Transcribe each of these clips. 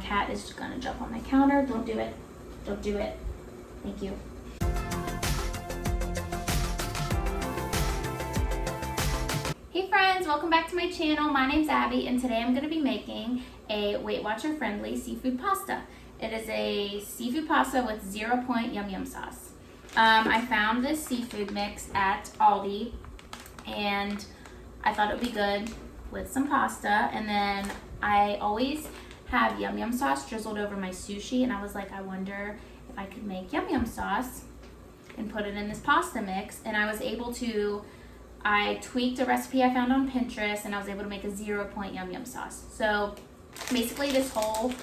cat is gonna jump on my counter. Don't do it. Don't do it. Thank you. Hey friends, welcome back to my channel. My name's Abby, and today I'm gonna be making a Weight Watcher friendly seafood pasta. It is a seafood pasta with 0 Point Yum Yum sauce. I found this seafood mix at Aldi, and I thought it would be good with some pasta. And then I always have Yum Yum sauce drizzled over my sushi, and I was like, I wonder if I could make Yum Yum sauce and put it in this pasta mix. And I was able to, I tweaked a recipe I found on Pinterest, and I was able to make a 0 Point Yum Yum sauce. So basically this whole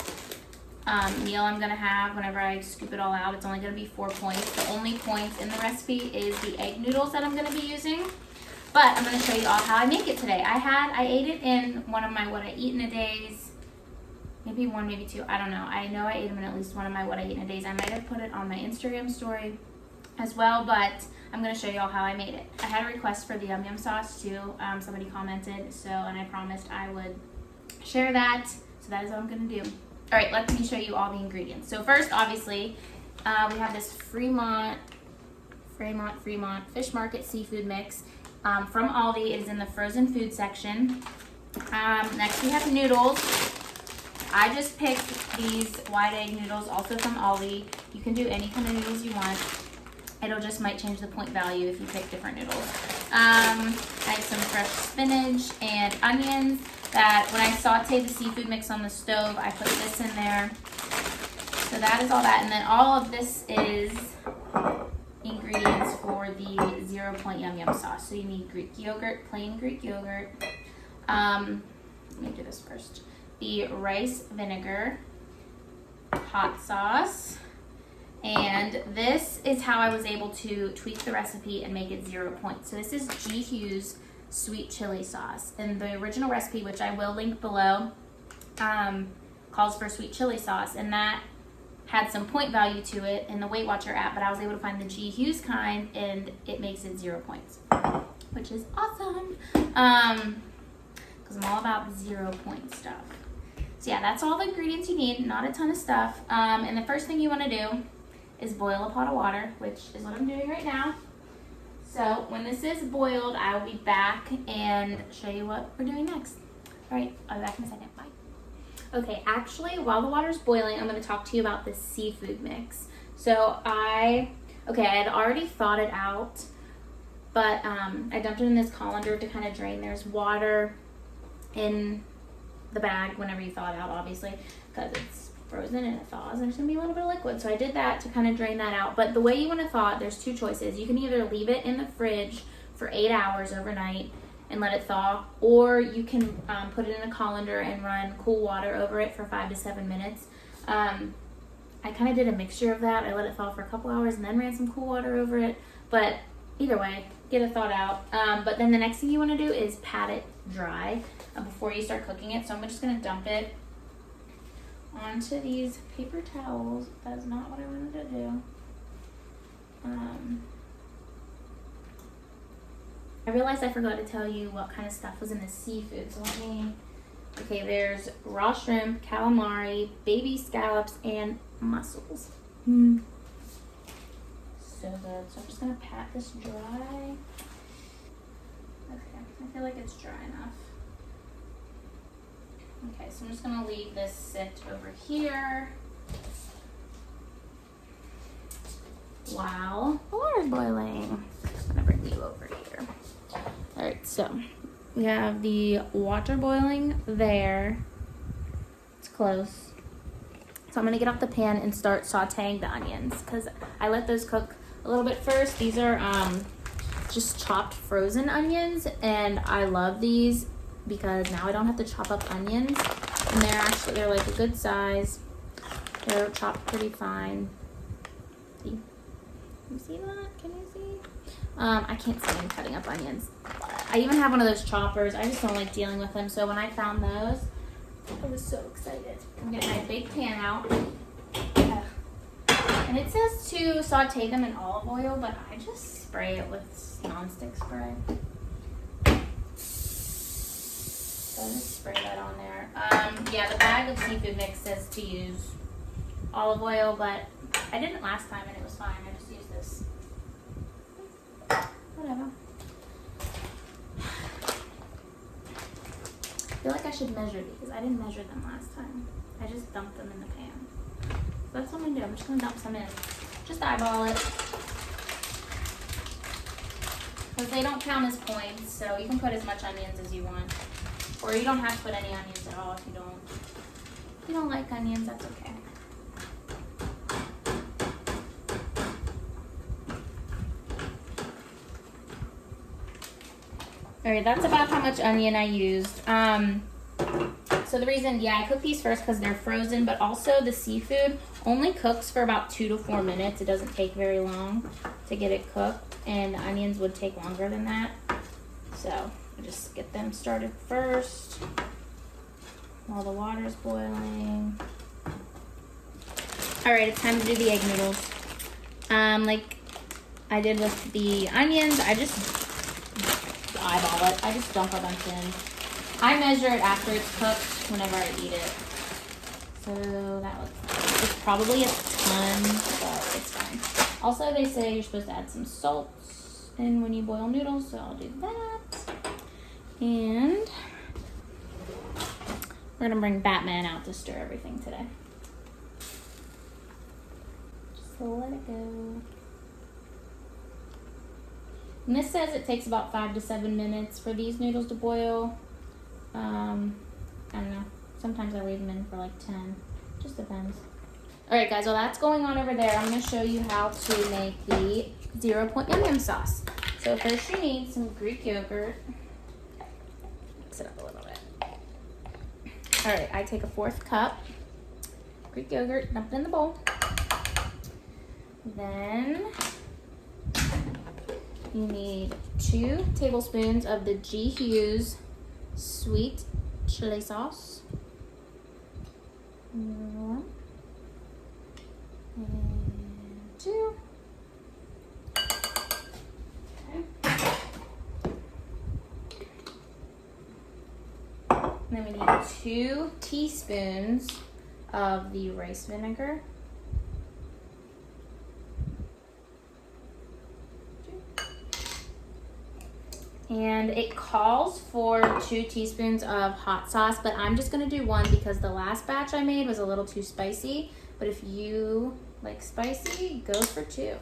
meal I'm gonna have, whenever I scoop it all out, it's only gonna be 4 points. The only points in the recipe is the egg noodles that I'm gonna be using. But I'm gonna show you all how I make it today. I ate it in one of my What I Eat in a Days, maybe one, maybe two, I don't know. I know I ate them in at least one of my What I Eat in a Days. I might have put it on my Instagram story as well, but I'm gonna show you all how I made it. I had a request for the Yum Yum sauce too. Somebody commented, and I promised I would share that. So that is what I'm gonna do. All right, let me show you all the ingredients. So first, obviously, we have this Fremont Fish Market seafood mix from Aldi. It is in the frozen food section. Next, we have noodles. I just picked these wide egg noodles, also from Aldi. You can do any kind of noodles you want. It'll just might change the point value if you pick different noodles. I have some fresh spinach and onions that when I sauteed the seafood mix on the stove, I put this in there. So that is all that. And then all of this is ingredients for the 0 Point Yum Yum sauce. So you need Greek yogurt, plain Greek yogurt. Let me do this first. The rice vinegar, hot sauce. And this is how I was able to tweak the recipe and make it 0 points. So this is G. Hughes sweet chili sauce. And the original recipe, which I will link below, calls for sweet chili sauce. And that had some point value to it in the Weight Watcher app, but I was able to find the G. Hughes kind, and it makes it 0 points, which is awesome. Because I'm all about 0 point stuff. So yeah, that's all the ingredients you need, not a ton of stuff. And the first thing you want to do is boil a pot of water, which is what I'm doing right now. So when this is boiled, I will be back and show you what we're doing next. All right, I'll be back in a second. Bye. Okay, actually, while the water's boiling, I'm going to talk to you about this seafood mix. So I had already thawed it out, but I dumped it in this colander to kind of drain. There's water in the bag whenever you thaw it out, obviously, because it's frozen and it thaws, and there's gonna be a little bit of liquid. So I did that to kind of drain that out. But the way you want to thaw it, there's two choices. You can either leave it in the fridge for 8 hours overnight and let it thaw, or you can put it in a colander and run cool water over it for 5 to 7 minutes. I kind of did a mixture of that. I let it thaw for a couple hours and then ran some cool water over it. But either way, get it thawed out. But then the next thing you want to do is pat it dry before you start cooking it. So I'm just going to dump it onto these paper towels. That's not what I wanted to do. I realized I forgot to tell you what kind of stuff was in the seafood. So okay, there's raw shrimp, calamari, baby scallops, and mussels. So good. So I'm just gonna pat this dry. Okay, I feel like it's dry enough. Okay, so I'm just gonna leave this sit over here while the water's boiling. I'm gonna bring you over here. All right, so we have the water boiling there. It's close. So I'm gonna get off the pan and start sauteing the onions because I let those cook a little bit first. These are just chopped frozen onions, and I love these because now I don't have to chop up onions, and they're like a good size. They're chopped pretty fine. See? You see that? Can you see? I can't stand cutting up onions. I even have one of those choppers. I just don't like dealing with them. So when I found those, I was so excited. I'm getting my big pan out. And it says to saute them in olive oil, but I just spray it with nonstick spray. So I just spray that on there. Yeah, the bag of seafood mix says to use olive oil, but I didn't last time and it was fine. I just used this. Whatever. I feel like I should measure these. I didn't measure them last time. I just dumped them in the pan. So that's what I'm gonna do. I'm just gonna dump some in. Just eyeball it. Because they don't count as points, so you can put as much onions as you want. Or you don't have to put any onions at all if you don't. If you don't like onions, that's okay. Alright, that's about how much onion I used. So the reason, I cook these first because they're frozen, but also the seafood only cooks for about 2 to 4 minutes. It doesn't take very long to get it cooked, and the onions would take longer than that. So I just get them started first while the water's boiling. Alright, it's time to do the egg noodles. Like I did with the onions, I just eyeball it. I just dump a bunch in. I measure it after it's cooked whenever I eat it. So that looks, it's probably a ton, but it's fine. Also, they say you're supposed to add some salt in when you boil noodles, so I'll do that. And we're gonna bring Batman out to stir everything today. Just let it go. And this says it takes about 5 to 7 minutes for these noodles to boil. I don't know. Sometimes I leave them in for like 10. Just depends. Alright guys, while that's going on over there, I'm going to show you how to make the 0 Point Yum Yum sauce. So first you need some Greek yogurt. Mix it up a little bit. Alright, I take a 1/4 cup Greek yogurt, dump it in the bowl. Then you need 2 tablespoons of the G. Hughes sweet chili sauce. 1 and 2. Okay. Then we need 2 teaspoons of the rice vinegar. And it calls for 2 teaspoons of hot sauce, but I'm just gonna do 1 because the last batch I made was a little too spicy. But if you like spicy, go for 2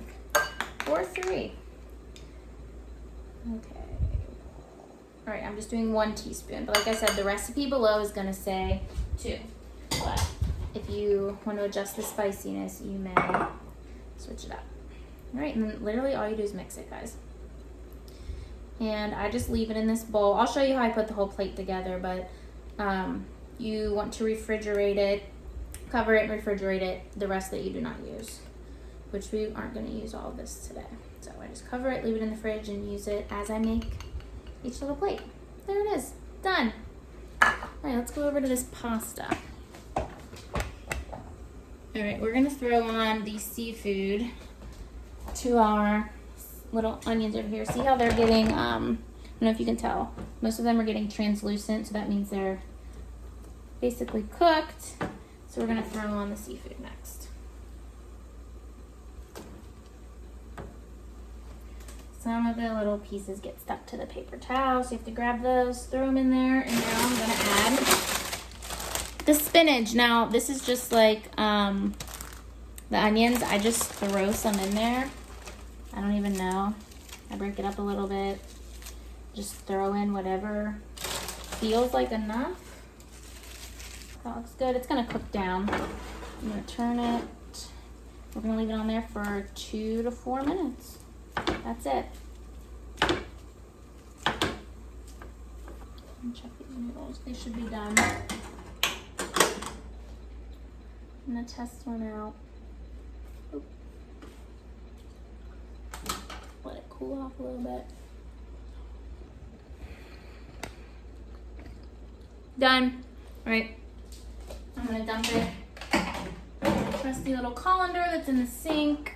or 3. Okay. All right, I'm just doing 1 teaspoon, but like I said, the recipe below is gonna say 2. But if you want to adjust the spiciness, you may switch it up. All right, and then literally all you do is mix it, guys. And I just leave it in this bowl. I'll show you how I put the whole plate together, but you want to refrigerate it, cover it and refrigerate it, the rest that you do not use, which we aren't going to use all of this today. So I just cover it, leave it in the fridge, and use it as I make each little plate. There it is, done. All right, let's go over to this pasta. All right, we're gonna throw on the seafood to our little onions over here. See how they're getting, I don't know if you can tell, most of them are getting translucent, so that means they're basically cooked. So we're gonna throw on the seafood next. Some of the little pieces get stuck to the paper towel, so you have to grab those, throw them in there, and now I'm gonna add the spinach. Now, this is just like the onions. I just throw some in there. I don't even know. I break it up a little bit. Just throw in whatever feels like enough. That looks good. It's gonna cook down. I'm gonna turn it. We're gonna leave it on there for 2 to 4 minutes. That's it. And check these noodles. They should be done. I'm gonna test one out. Oop. Let it cool off a little bit. Done. All right. I'm gonna dump it. Trusty little colander that's in the sink.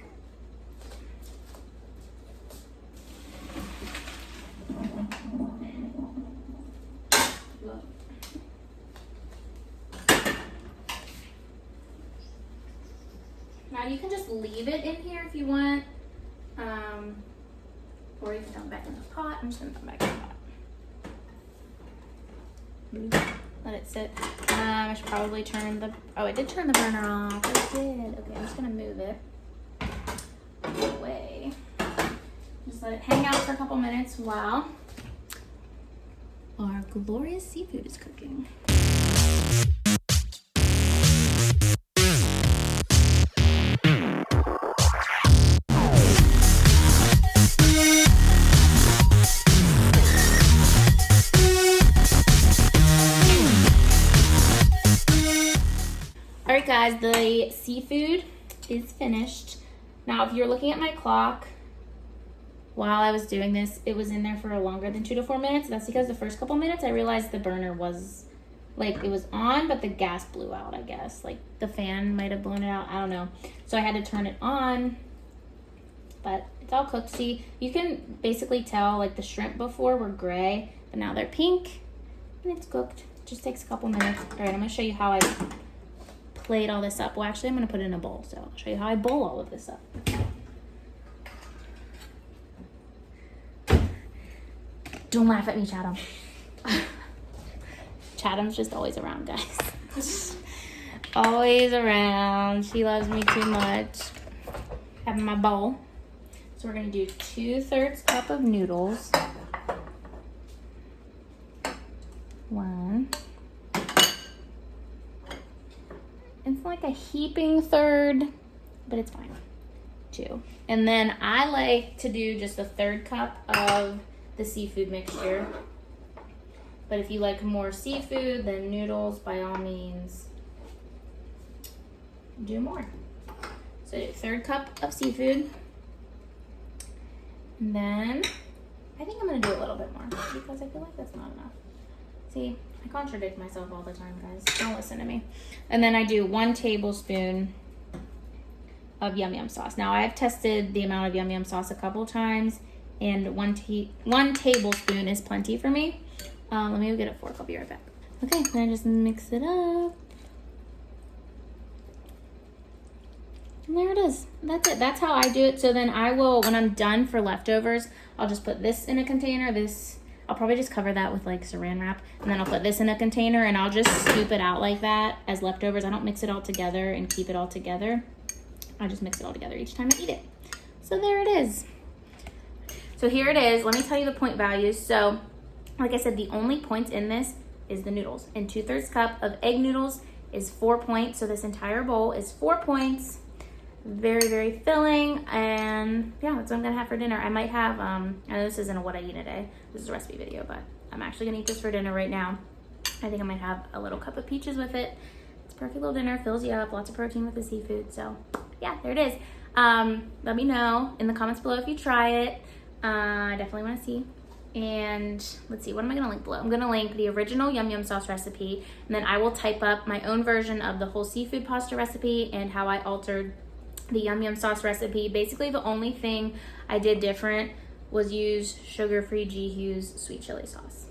Now you can just leave it in here if you want. Or you can throw it back in the pot. I'm just gonna throw it back in the pot. Let it sit. I should probably turn the, oh, I did turn the burner off. I did. Okay, I'm just gonna move it away. Just let it hang out for a couple minutes while our glorious seafood is cooking. Alright guys, the seafood is finished. Now if you're looking at my clock, while I was doing this, it was in there for longer than 2 to 4 minutes. That's because the first couple minutes I realized the burner was, like, it was on, but the gas blew out, I guess. Like, the fan might have blown it out, I don't know. So I had to turn it on, but it's all cooked. See, you can basically tell, like, the shrimp before were gray, but now they're pink, and it's cooked. It just takes a couple minutes. Alright, I'm going to show you how I plate all this up. Well, actually, I'm going to put it in a bowl, so I'll show you how I bowl all of this up. Don't laugh at me, Chatham. Chatham's just always around, guys. Always around. She loves me too much. Having my bowl. So we're going to do 2/3 cup of noodles. 1. It's like a heaping third, but it's fine. 2. And then I like to do just a 1/3 cup of the seafood mixture. But if you like more seafood than noodles, by all means, do more. So 1/3 cup of seafood. And then I think I'm gonna do a little bit more because I feel like that's not enough. See, I contradict myself all the time, guys. Don't listen to me. And then I do 1 tablespoon of Yum Yum sauce. Now I've tested the amount of Yum Yum sauce a couple times, and 1 tablespoon is plenty for me. Let me go get a fork. I'll be right back. Okay, then I just mix it up. And there it is. That's it. That's how I do it. So then I will, when I'm done for leftovers, I'll just put this in a container. I'll probably just cover that with like saran wrap, and then I'll put this in a container, and I'll just scoop it out like that as leftovers. I don't mix it all together and keep it all together. I just mix it all together each time I eat it. So there it is. So here it is. Let me tell you the point values. So like I said, the only points in this is the noodles. And 2/3 cup of egg noodles is 4 points. So this entire bowl is 4 points. Very, very filling. And yeah, that's what I'm gonna have for dinner. I might have, I know this isn't a what I eat a day. This is a recipe video, but I'm actually gonna eat this for dinner right now. I think I might have a little cup of peaches with it. It's a perfect little dinner, fills you up, lots of protein with the seafood. So yeah, there it is. Let me know in the comments below if you try it. I definitely want to see. And let's see, what am I going to link below? I'm going to link the original Yum Yum sauce recipe, and then I will type up my own version of the whole seafood pasta recipe and how I altered the Yum Yum sauce recipe. Basically, the only thing I did different was use sugar-free G. Hughes sweet chili sauce.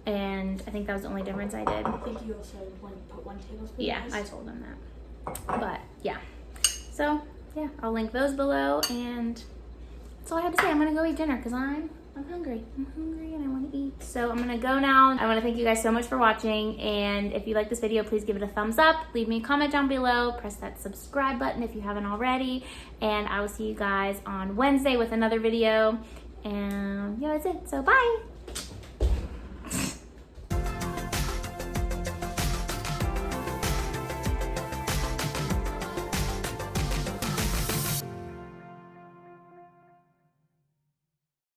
And I think that was the only difference I did. I think you also put 1 tablespoon. Yeah, I told them that. But yeah. So yeah, I'll link those below, and that's all I have to say. I'm gonna go eat dinner because I'm hungry. I'm hungry and I want to eat. So I'm gonna go now. I want to thank you guys so much for watching, and if you like this video, please give it a thumbs up. Leave me a comment down below. Press that subscribe button if you haven't already, and I will see you guys on Wednesday with another video. And yeah, that's it. So bye.